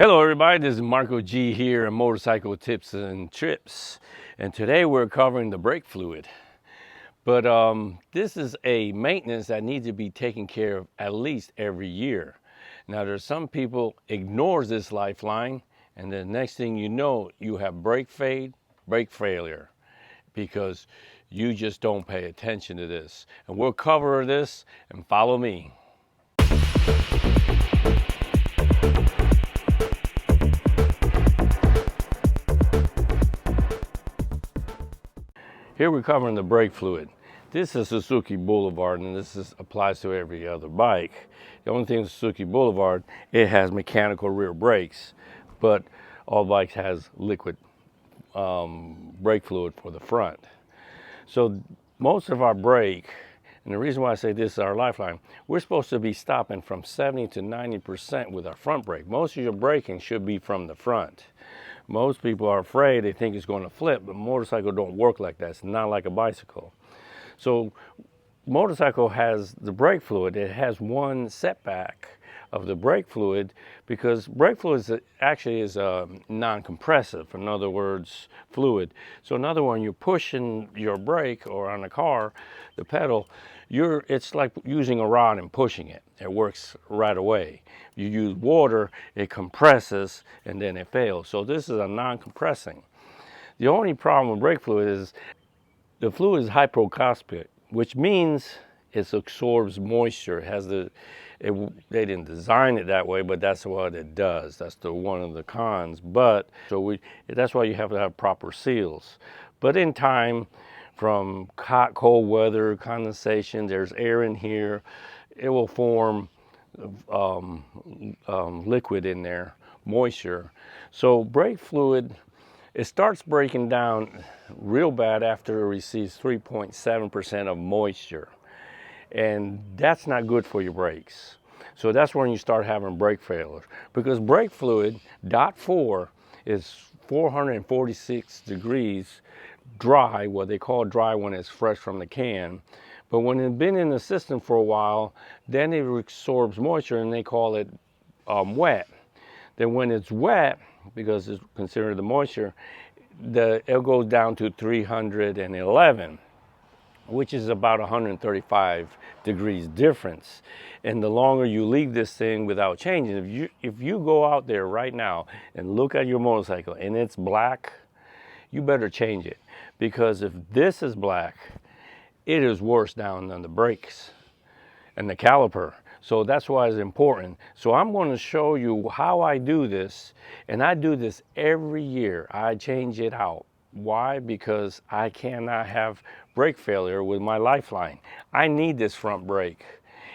Hello everybody, this is Marco G here at Motorcycle Tips and Trips, and today we're covering the brake fluid. But this is a maintenance that needs to be taken care of at least every year. Now there's some people ignores this lifeline, and the next thing you know, you have brake fade, brake failure, because you just don't pay attention to this. And we'll cover this, and follow me. Here we're covering the brake fluid. This is Suzuki Boulevard, and this applies to every other bike. The only thing with Suzuki Boulevard, it has mechanical rear brakes, but all bikes has liquid brake fluid for the front. So most of our brake, and the reason why I say this is our lifeline, we're supposed to be stopping from 70 to 90% with our front brake. Most of your braking should be from the front. Most people are afraid, they think it's going to flip, but motorcycle don't work like that. It's not like a bicycle. So motorcycle has the brake fluid. It has one setback of the brake fluid because brake fluid actually is non-compressive, in other words, fluid. So in other words, you're pushing your brake or on a car, the pedal, it's like using a rod and pushing it. It works right away. You use water, it compresses, and then it fails. So this is a non-compressing. The only problem with brake fluid is the fluid is hypocaustic, which means it absorbs moisture. They didn't design it that way, but that's what it does. That's one of the cons. That's why you have to have proper seals. But in time, from hot, cold weather, condensation, there's air in here, it will form liquid in there, moisture. So brake fluid, it starts breaking down real bad after it receives 3.7% of moisture. And that's not good for your brakes. So that's when you start having brake failures. Because brake fluid, .4, is 446 degrees dry, what they call dry when it's fresh from the can. But when it's been in the system for a while, then it absorbs moisture and they call it wet. Then when it's wet, because it's considered the moisture, it goes down to 311, which is about 135 degrees difference. And the longer you leave this thing without changing, if you go out there right now and look at your motorcycle and it's black, you better change it. Because if this is black, it is worse down than the brakes and the caliper. So that's why it's important. So I'm going to show you how I do this, and I do this every year. I change it out. Why? Because I cannot have brake failure with my lifeline. I need this front brake.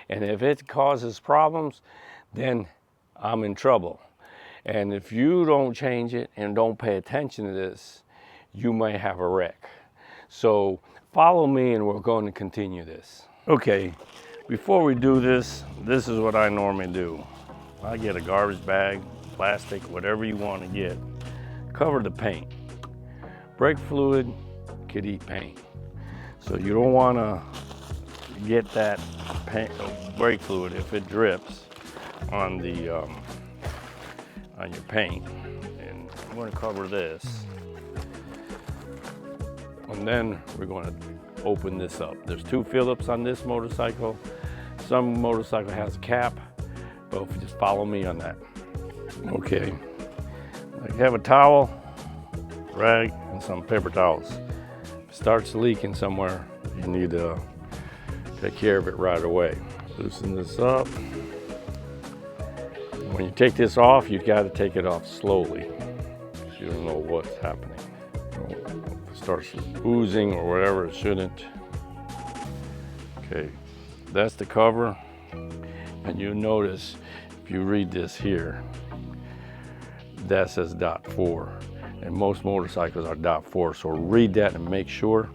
And if it causes problems, then I'm in trouble. And if you don't change it and don't pay attention to this, you may have a wreck. So follow me and we're going to continue this. Okay, before we do this, this is what I normally do. I get a garbage bag, plastic, whatever you want to get. Cover the paint. Brake fluid could eat paint. So you don't want to get that paint, brake fluid if it drips on your paint. And I'm going to cover this. And then we're going to open this up. There's 2 Phillips on this motorcycle. Some motorcycle has a cap, but if you just follow me on that. Okay, you have a towel, rag, and some paper towels. If it starts leaking somewhere, you need to take care of it right away. Loosen this up. When you take this off, you've got to take it off slowly. You don't know what's happening. Starts oozing or whatever, it shouldn't. Okay, that's the cover. And you notice, if you read this here, that says .4. And most motorcycles are .4. So read that and make sure,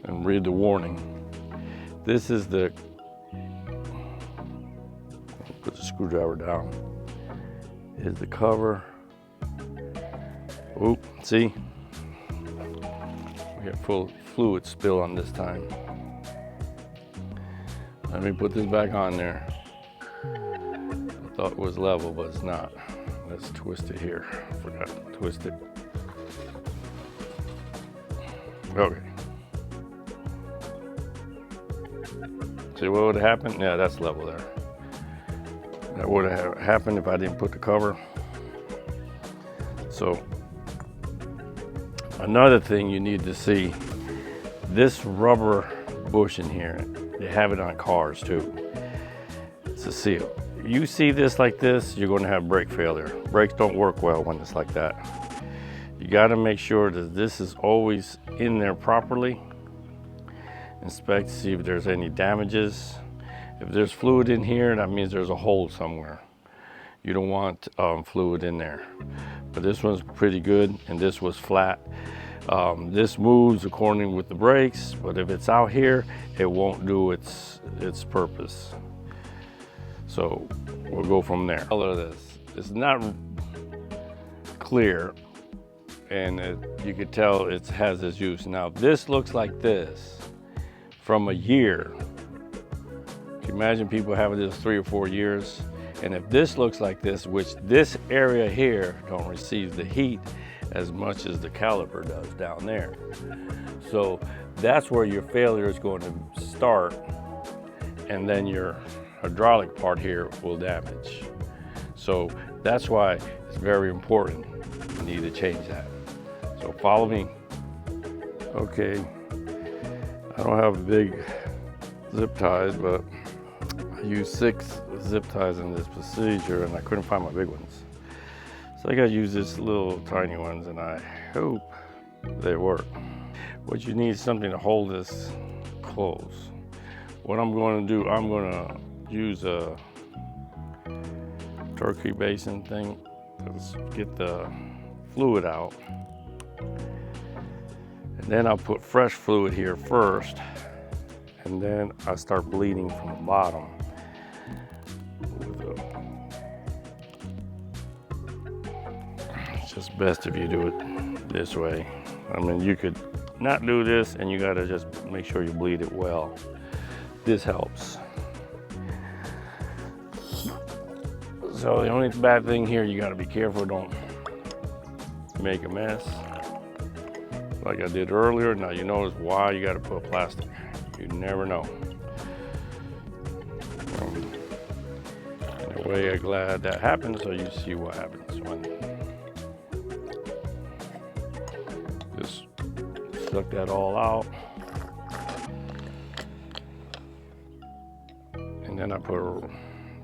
and read the warning. This is put the screwdriver down. Is the cover. Oop, see? We got full fluid spill on this time. Let me put this back on there. I thought it was level, but it's not. Let's twist it here. Forgot to twist it. Okay. See what would have happened? Yeah, that's level there. That would have happened if I didn't put the cover. So another thing you need to see, this rubber bushing here, they have it on cars too. It's a seal. You see this like this, you're going to have brake failure. Brakes don't work well when it's like that. You got to make sure that this is always in there properly. Inspect to see if there's any damages. If there's fluid in here, that means there's a hole somewhere. You don't want fluid in there. But this one's pretty good, and this was flat. This moves according with the brakes, but if it's out here, it won't do its purpose. So we'll go from there. Color of this, it's not clear, and you could tell it has its use. Now this looks like this from a year. Can you imagine people having this 3 or 4 years? And if this looks like this, which this area here don't receive the heat as much as the caliper does down there. So that's where your failure is going to start, and then your hydraulic part here will damage. So that's why it's very important. You need to change that. So follow me. Okay, I don't have big zip ties, but I used 6 zip ties in this procedure and I couldn't find my big ones. So I got to use this little tiny ones, and I hope they work. What you need is something to hold this close. What I'm going to do, I'm going to use a turkey basin thing. Let's get the fluid out. And then I'll put fresh fluid here first, and then I start bleeding from the bottom. It's just best if you do it this way. I mean, you could not do this, and you gotta just make sure you bleed it well. This helps. So the only bad thing here, you gotta be careful, don't make a mess like I did earlier. Now you notice why you gotta put plastic. You never know. In a way, I'm glad that happened, so you see what happens when just suck that all out. And then I put a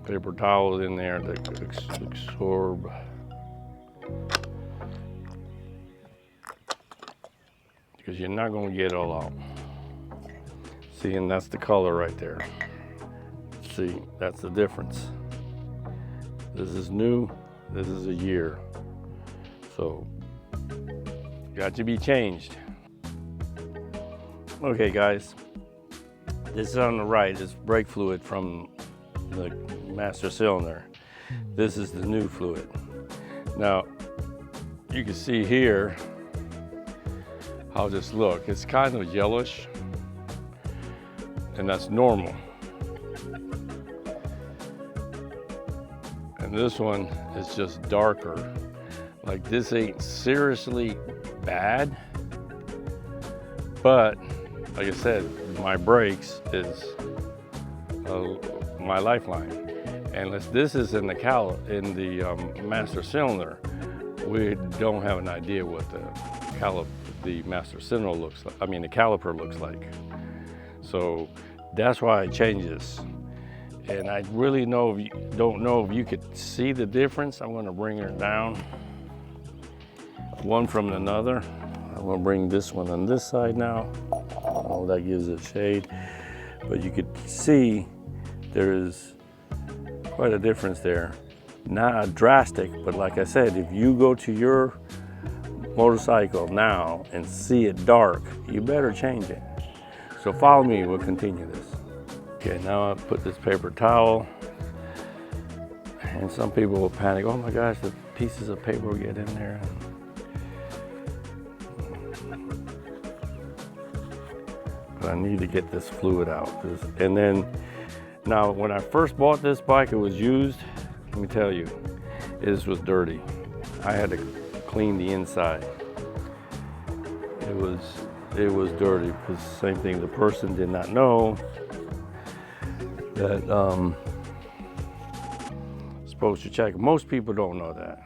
paper towel in there to absorb. Because you're not going to get it all out. See, and that's the color right there. See, that's the difference. This is new, this is a year. So, got to be changed. Okay guys, this is on the right is brake fluid from the master cylinder. This is the new fluid. Now, you can see here how this looks. It's kind of yellowish, and that's normal. And this one is just darker. Like, this ain't seriously bad, but like I said, my brakes is my lifeline. And unless this is in the master cylinder, we don't have an idea what the master cylinder looks like. I mean, the caliper looks like. So that's why I changed this. And I really don't know if you could see the difference. I'm gonna bring her down one from another. I'm gonna bring this one on this side now. Oh, that gives it shade. But you could see there is quite a difference there. Not drastic, but like I said, if you go to your motorcycle now and see it dark, you better change it. So follow me, we'll continue this. Okay, now I put this paper towel, and some people will panic, oh my gosh, the pieces of paper will get in there. But I need to get this fluid out. And then, now when I first bought this bike, it was used. Let me tell you, This was dirty. I had to clean the inside. It was dirty because same thing, the person did not know that supposed to check. Most people don't know that.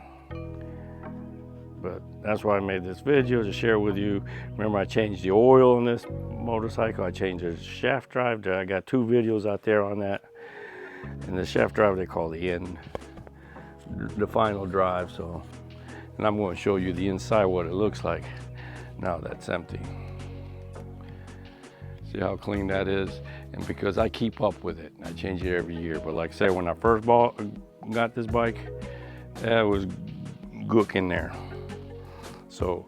But that's why I made this video, to share with you. Remember, I changed the oil on this motorcycle. I changed the shaft drive. I got 2 videos out there on that. And the shaft drive they call the end, the final drive. So, and I'm going to show you the inside, what it looks like now that's empty. See how clean that is? And because I keep up with it, I change it every year. But like I said, when I first got this bike, that was gook in there. So,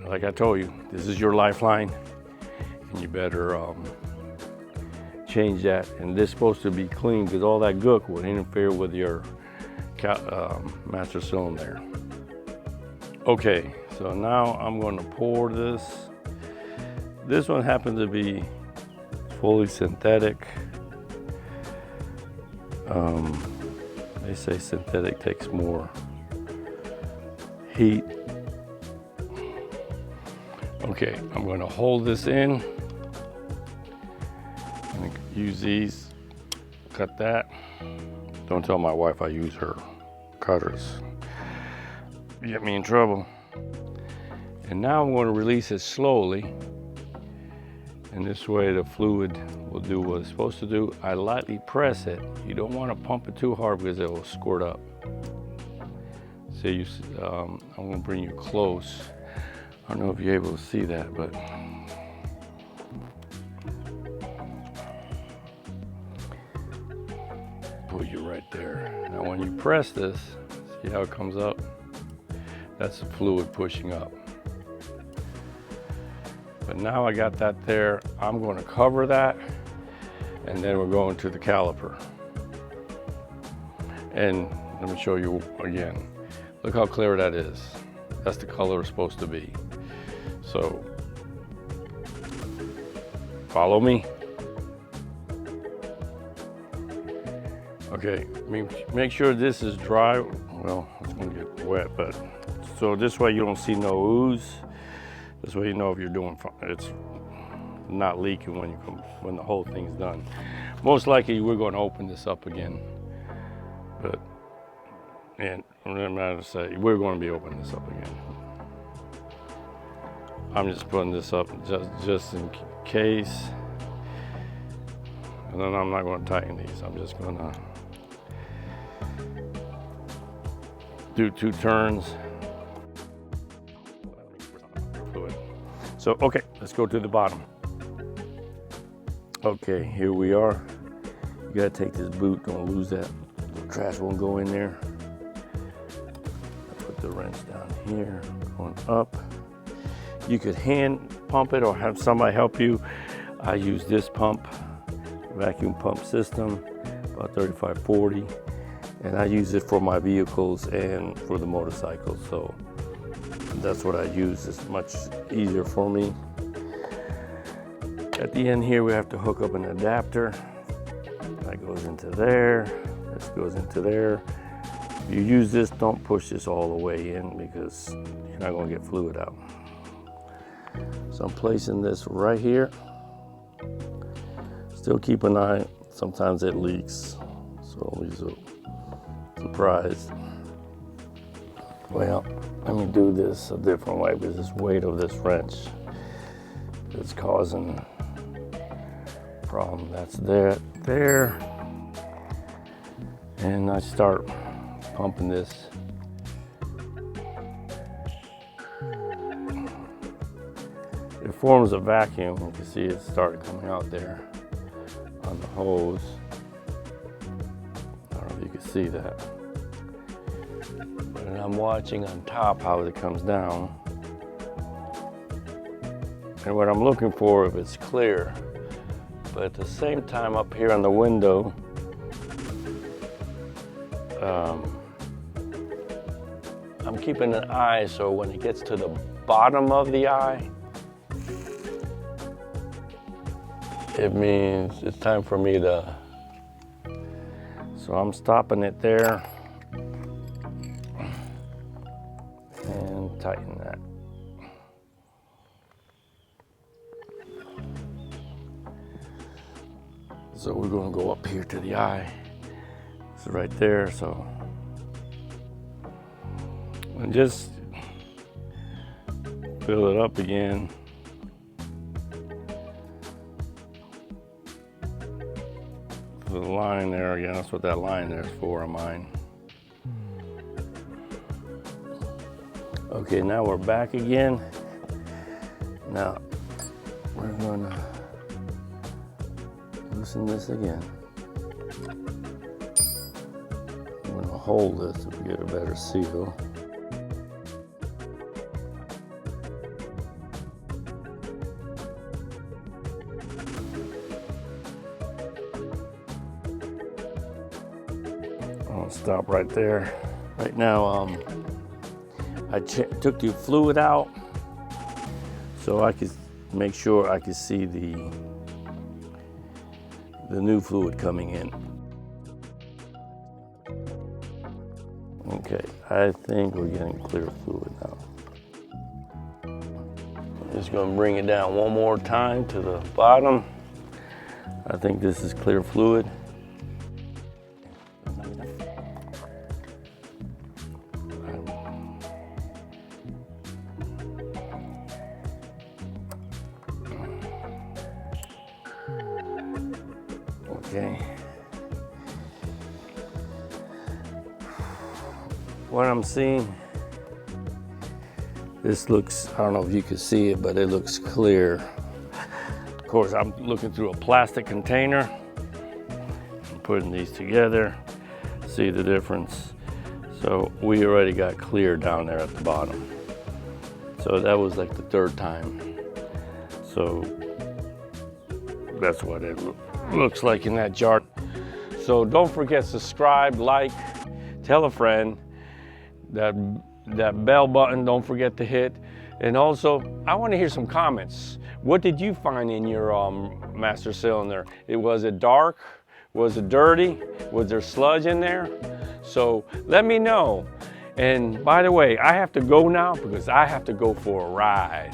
like I told you, this is your lifeline, and you better change that. And this is supposed to be clean because all that gook would interfere with your master cylinder. Okay, so now I'm going to pour this. This one happens to be fully synthetic. They say synthetic takes more heat. Okay, I'm going to hold this in. I'm going to use these, cut that. Don't tell my wife I use her cutters. Get me in trouble. And now I'm going to release it slowly. And this way the fluid will do what it's supposed to do. I lightly press it. You don't want to pump it too hard because it will squirt up. See, I'm going to bring you close. I don't know if you're able to see that, but put you right there. Now when you press this, see how it comes up? That's the fluid pushing up. But now I got that there, I'm going to cover that, and then we're going to the caliper. And let me show you again. Look how clear that is. That's the color it's supposed to be. So, follow me. Okay, make sure this is dry. Well, it's gonna get wet, but so this way you don't see no ooze. This way you know if you're doing fine. It's not leaking when the whole thing's done. Most likely we're going to open this up again, but and I'm not to say we're going to be opening this up again. I'm just putting this up just in case, and then I'm not going to tighten these. I'm just going to do 2 turns. So, okay, let's go to the bottom. Okay, here we are. You gotta take this boot, don't lose that. Trash won't go in there. I put the wrench down here, going up. You could hand pump it or have somebody help you. I use this pump, vacuum pump system, about 3540. And I use it for my vehicles and for the motorcycles. So that's what I use. It's much easier for me. At the end here, we have to hook up an adapter. That goes into there. This goes into there. If you use this, don't push this all the way in because you're not going to get fluid out. So I'm placing this right here. Still keep an eye. Sometimes it leaks. So I'm surprised. Well, let me do this a different way because this weight of this wrench is causing a problem. That's there. And I start pumping this. It forms a vacuum. You can see it started coming out there on the hose. I don't know if you can see that. And I'm watching on top how it comes down. And what I'm looking for, if it's clear, but at the same time up here on the window, I'm keeping an eye so when it gets to the bottom of the eye, it means it's time for me to, so I'm stopping it there. tighten that. So we're going to go up here to the eye. It's right there, so. And just fill it up again. The line there again, that's what that line there is for on mine. Okay, now we're back again. Now we're gonna loosen this again. I'm gonna hold this to get a better seal. I'll stop right there. Right now, I took the fluid out so I could make sure I could see the new fluid coming in. Okay, I think we're getting clear fluid now. I'm just going to bring it down one more time to the bottom. I think this is clear fluid. Okay. What I'm seeing, this looks, I don't know if you can see it, but it looks clear. Of course, I'm looking through a plastic container. I'm putting these together, see the difference. So we already got clear down there at the bottom. So that was like the third time. So that's what it looks like in that jar. So don't forget, subscribe, like, tell a friend. That bell button, don't forget to hit. And also, I want to hear some comments. What did you find in your master cylinder? Was it dark? Was it dirty? Was there sludge in there? So let me know. And by the way, I have to go now because I have to go for a ride.